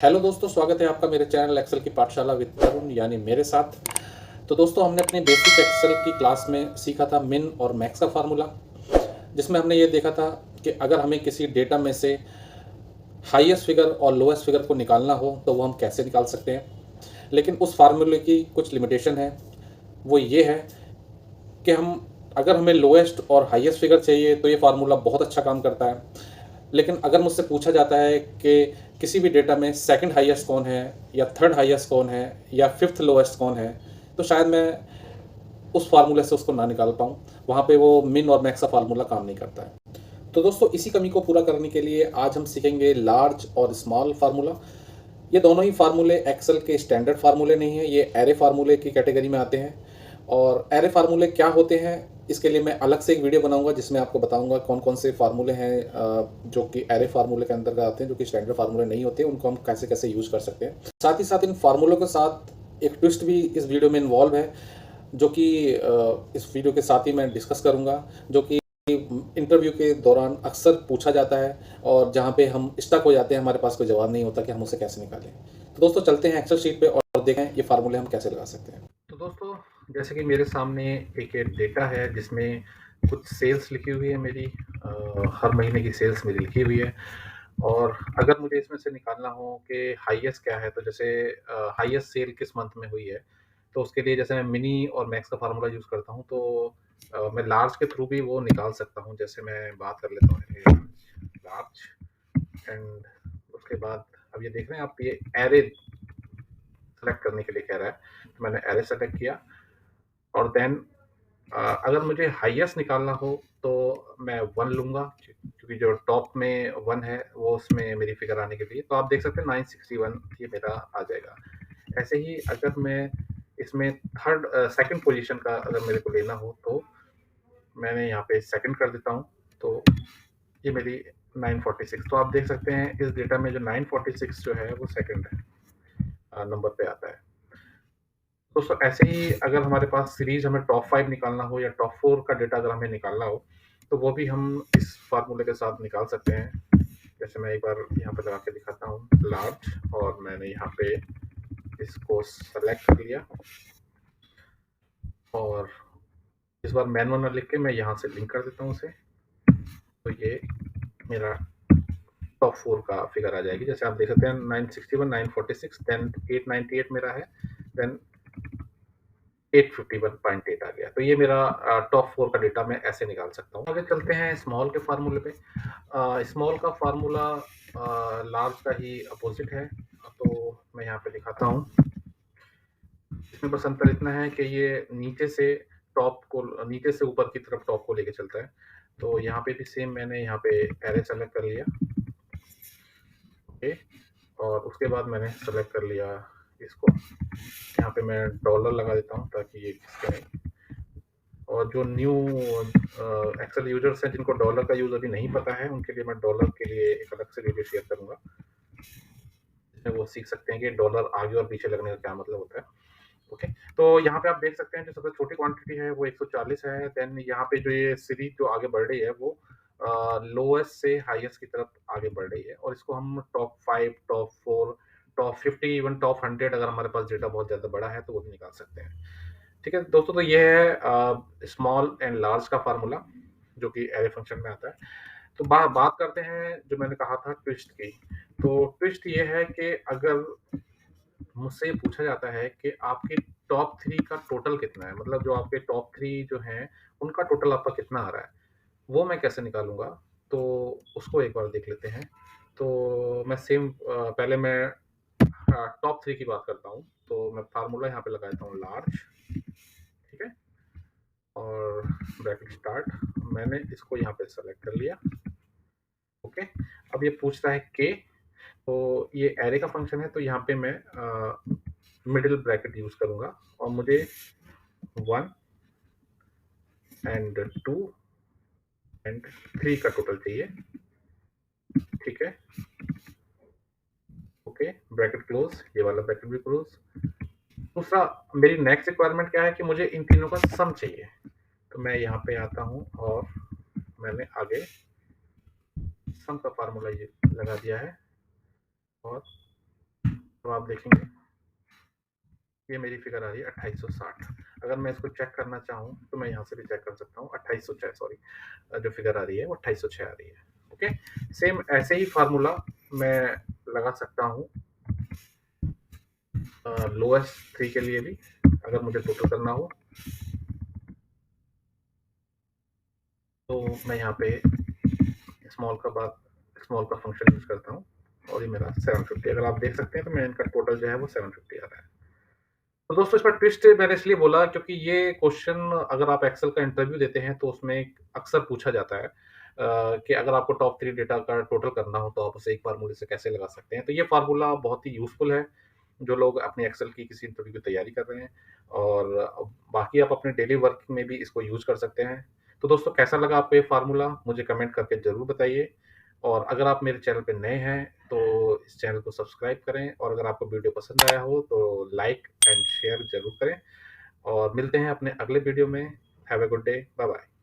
Hello दोस्तों, स्वागत है आपका मेरे चैनल एक्सेल की पाठशाला विद तरुण यानी मेरे साथ। तो दोस्तों, हमने अपने बेसिक एक्सेल की क्लास में सीखा था मिन और मैक्स का फार्मूला, जिसमें हमने ये देखा था कि अगर हमें किसी डेटा में से हाईएस्ट फिगर और लोएस्ट फिगर को निकालना हो तो वो हम कैसे निकाल सकते हैं। लेकिन उस फार्मूले की कुछ लिमिटेशन है। वो ये है कि अगर हमें लोएस्ट और हाईएस्ट फिगर चाहिए तो ये फार्मूला बहुत अच्छा काम करता है। लेकिन अगर मुझसे पूछा जाता है कि किसी भी डेटा में सेकंड हाईएस्ट कौन है या थर्ड हाईएस्ट कौन है या फिफ्थ लोएस्ट कौन है, तो शायद मैं उस फार्मूले से उसको ना निकाल पाऊँ। वहाँ पे वो मिन और मैक्स का फार्मूला काम नहीं करता है। तो दोस्तों, इसी कमी को पूरा करने के लिए आज हम सीखेंगे लार्ज और स्मॉल फार्मूला। ये दोनों ही फार्मूले एक्सेल के स्टैंडर्ड फार्मूले नहीं हैं, ये एरे फार्मूले की कैटेगरी में आते हैं। और एरे फार्मूले क्या होते हैं, इसके लिए मैं अलग से एक वीडियो बनाऊंगा जिसमें आपको बताऊंगा कौन कौन से फार्मूले हैं जो कि एरे फार्मूले के अंतर्गत आते हैं, जो कि स्टैंडर्ड फार्मूले नहीं होते, उनको हम कैसे कैसे यूज कर सकते हैं। साथ ही साथ इन फार्मूलों के साथ एक ट्विस्ट भी इस वीडियो में इन्वॉल्व है, जो कि इस वीडियो के साथ ही मैं डिस्कस करूंगा, जो कि इंटरव्यू के दौरान अक्सर पूछा जाता है और जहाँ पे हम स्टक हो जाते हैं, हमारे पास कोई जवाब नहीं होता कि हम उसे कैसे निकालें। तो दोस्तों, चलते हैं एक्सेल शीट पे और देखें ये फार्मूले हम कैसे लगा सकते हैं। तो दोस्तों, जैसे कि मेरे सामने एक डेटा है जिसमें कुछ सेल्स लिखी हुई है मेरी, हर महीने की सेल्स मेरी लिखी हुई है। और अगर मुझे इसमें से निकालना हो कि हाईएस्ट क्या है, तो जैसे हाईएस्ट सेल किस मंथ में हुई है, तो उसके लिए जैसे मैं मिनी और मैक्स का फार्मूला यूज़ करता हूँ, तो मैं लार्ज के थ्रू भी वो निकाल सकता हूँ। जैसे मैं बात कर लेता हूँ लार्ज, एंड उसके बाद अब ये देख रहे हैं आप, ये एरे सेलेक्ट करने के लिए कह रहा है, तो मैंने एरे सेलेक्ट किया। और देन अगर मुझे हाईएस्ट निकालना हो तो मैं 1 लूँगा, क्योंकि जो टॉप में 1 है वो उसमें मेरी फिगर आने के लिए, तो आप देख सकते हैं 961 ये मेरा आ जाएगा। ऐसे ही अगर मैं इसमें सेकंड पोजीशन का अगर मेरे को लेना हो तो मैंने यहाँ पे सेकंड कर देता हूँ, तो ये मेरी 946। तो आप देख सकते हैं इस डेटा में जो 946 जो है वो सेकंड है, नंबर पे आता है। दोस्तों, ऐसे ही अगर हमारे पास सीरीज हमें टॉप 5 निकालना हो या टॉप 4 का डेटा अगर हमें निकालना हो, तो वो भी हम इस फार्मूले के साथ निकाल सकते हैं। जैसे मैं एक बार यहाँ पे लगा के दिखाता हूँ लार्ज, और मैंने यहाँ पे इसको सेलेक्ट कर लिया, और इस बार मैन लिख के मैं यहाँ से लिंक कर देता हूँ उसे, तो ये मेरा टॉप 4 का फिगर आ जाएगी। जैसे आप देख सकते हैं 961, 946, देन 898 मेरा है, देन 851.8 आ गया। तो ये मेरा टॉप 4 का डेटा मैं ऐसे निकाल सकता हूँ। आगे चलते हैं स्मॉल के फार्मूले पे। स्मॉल का फार्मूला लार्ज का ही अपोजिट है, तो मैं यहाँ पे दिखाता हूँ। इसमें बस अंतर इतना है कि ये नीचे से ऊपर की तरफ टॉप को लेके चलता है। तो यहाँ पे भी सेम, मैंने यहाँ पे एरे सेलेक्ट कर लिया, ओके, और उसके बाद मैंने सेलेक्ट कर लिया इसको। यहाँ पे मैं डॉलर लगा देता हूँ ताकि ये किसके नहीं। और जो न्यू एक्सेल यूजर्स हैं जिनको डॉलर का यूज अभी नहीं पता है, उनके लिए मैं डॉलर के लिए एक अलग से वीडियो शेयर करूंगा, जिसमें वो सीख सकते हैं कि डॉलर आगे और पीछे लगने का क्या मतलब होता है। ओके, तो यहाँ पे आप देख सकते हैं जो सबसे छोटी क्वांटिटी है वो 140 है। देन यहाँ पे जो ये सीरीज जो आगे बढ़ रही है वो लोएस्ट से हाईएस्ट की तरफ आगे बढ़ रही है, और इसको हम top 5, top 4, top 50, even top 100 अगर हमारे पास डेटा बहुत ज्यादा बड़ा है तो वो भी निकाल सकते हैं। ठीक है दोस्तों, तो ये है स्मॉल एंड लार्ज का फार्मूला, जो कि एरे फंक्शन में आता है। तो बात करते हैं जो मैंने कहा था ट्विस्ट की। तो ट्विस्ट ये है कि अगर मुझसे ये पूछा जाता है कि आपके टॉप 3 का टोटल कितना है, मतलब जो आपके टॉप 3 जो हैं उनका टोटल आपका कितना आ रहा है, वो मैं कैसे निकालूंगा, तो उसको एक बार देख लेते हैं। तो मैं पहले मैं टॉप 3 की बात करता हूँ। तो मैं फार्मूला यहाँ पे लगा देता हूँ लार्ज, ठीक है, और ब्रैकेट स्टार्ट, मैंने इसको यहाँ पे सेलेक्ट कर लिया, ओके। अब ये पूछता है के, तो ये एरे का फंक्शन है, तो यहाँ पे मैं मिडिल ब्रैकेट यूज करूंगा, और मुझे 1 एंड 2 एंड 3 का टोटल चाहिए, ठीक है, ओके, ब्रैकेट क्लोज, ये वाला ब्रैकेट भी क्लोज। दूसरा, मेरी नेक्स्ट रिक्वायरमेंट क्या है कि मुझे इन तीनों का सम चाहिए, तो मैं यहाँ पे आता हूँ और मैंने आगे सम का फार्मूला ये लगा दिया है, और तो आप देखेंगे ये मेरी फिगर आ रही है 2860। अगर मैं इसको चेक करना चाहूँ तो मैं यहाँ से भी चेक कर सकता हूँ। 2806 सॉरी, जो फिगर आ रही है वो 2806 आ रही है। ओके, सेम ऐसे ही फार्मूला मैं लगा सकता हूँ लोएस्ट 3 के लिए भी, अगर मुझे टोटल करना हो तो मैं यहाँ पे स्मॉल का फंक्शन यूज करता हूँ और ये मेरा 750, अगर आप देख सकते हैं तो मैं इनका टोटल जो है वो 750 आ रहा है। तो दोस्तों इसमें ट्विस्ट मैंने इसलिए बोला क्योंकि ये क्वेश्चन अगर आप एक्सेल का इंटरव्यू देते हैं तो उसमें अक्सर पूछा जाता है कि अगर आपको टॉप 3 डेटा का टोटल करना हो तो आप उसे एक फार्मूले से कैसे लगा सकते हैं। तो ये फार्मूला बहुत ही यूजफुल है जो लोग अपने एक्सेल की किसी इंटरव्यू की तैयारी कर रहे हैं, और बाकी आप अपने डेली वर्क में भी इसको यूज कर सकते हैं। तो दोस्तों कैसा लगा आपको ये फार्मूला, मुझे कमेंट करके ज़रूर बताइए। और अगर आप मेरे चैनल पे नए हैं तो इस चैनल को सब्सक्राइब करें, और अगर आपको वीडियो पसंद आया हो तो लाइक एंड शेयर ज़रूर करें। और मिलते हैं अपने अगले वीडियो में। Have a good day, bye bye.